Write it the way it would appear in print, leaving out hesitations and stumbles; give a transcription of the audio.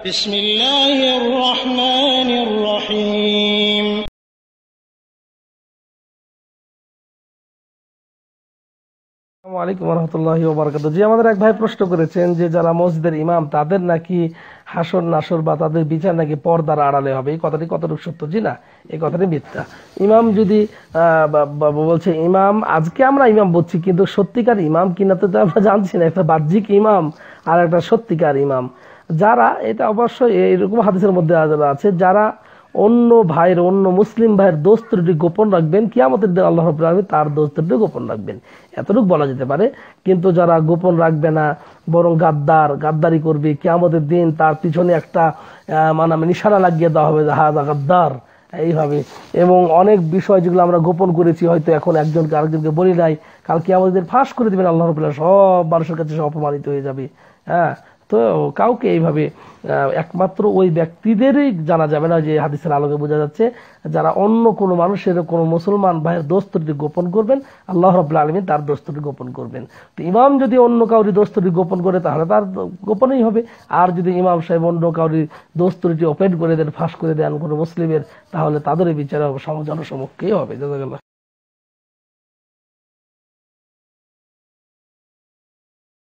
বিসমিল্লাহির রহমানির রহিম। আসসালামু আলাইকুম ওয়া রাহমাতুল্লাহি ওয়া বারাকাতুহু। জি, আমাদের এক ভাই প্রশ্ন করেছেন যে যারা মসজিদের ইমাম তাদের নাকি হাসর নাসর বা তাদের বিচার নাকি পর্দার আড়ালে হবে, এই কথাটি কতটুকু সত্য? জি না, এই কথাটি মিথ্যা। ইমাম যদি বলছে ইমাম, আজকে আমরা ইমাম বলছি, কিন্তু সত্যিকার ইমাম কিনা তো আমরা জানছি না। একটা বাহ্যিক ইমাম আর একটা সত্যিকার ইমাম। যারা, এটা অবশ্যই এরকম হাদিসের মধ্যে আছে, যারা অন্য ভাইয়ের, অন্য মুসলিম ভাইয়ের দোষ ত্রুটি গোপন রাখবেন, কিয়ামতের দিন আল্লাহ রাব্বুল আলামিন তার দোষ ত্রুটি গোপন রাখবেন, এতটুকু বলা যেতে পারে। কিন্তু যারা গোপন রাখবে না, বরং গাদ্দারি করবে, কিয়ামতের দিন তার পিছনে একটা নিশানা লাগিয়ে দেওয়া হবে, হাযা গাদ্দার, এইভাবে। এবং অনেক বিষয় যেগুলো আমরা গোপন করেছি, হয়তো এখন একজনকে আরেকজনকে বলি নাই, কাল কিয়ামতের দিন ফাঁস করে দিবেন আল্লাহ রাব্বুল আলামিন, সব মানুষের কাছে সব অপমানিত হয়ে যাবে। হ্যাঁ, তো কাউকে এইভাবে একমাত্র ওই ব্যক্তিদেরই জানা যাবে না, যে হাদিসের আলোকে বোঝা যাচ্ছে যারা অন্য কোনো মানুষের, কোনো মুসলমান ভাইয়ের দোষ ত্রুটি গোপন করবেন, আল্লাহ রাব্বুল আলামিন তার দোষ ত্রুটি গোপন করবেন। তো ইমাম যদি অন্য কাউরি দোষ ত্রুটি গোপন করে, তাহলে তার গোপনই হবে। আর যদি ইমাম সাহেব অন্য কাউরি দোষ ত্রুটি ওপেন করে দেন, ফাঁস করে দেন কোনো মুসলিমের, তাহলে তাদের বিচারে জনসমক্ষেই হবে। জাযাকাল্লাহ।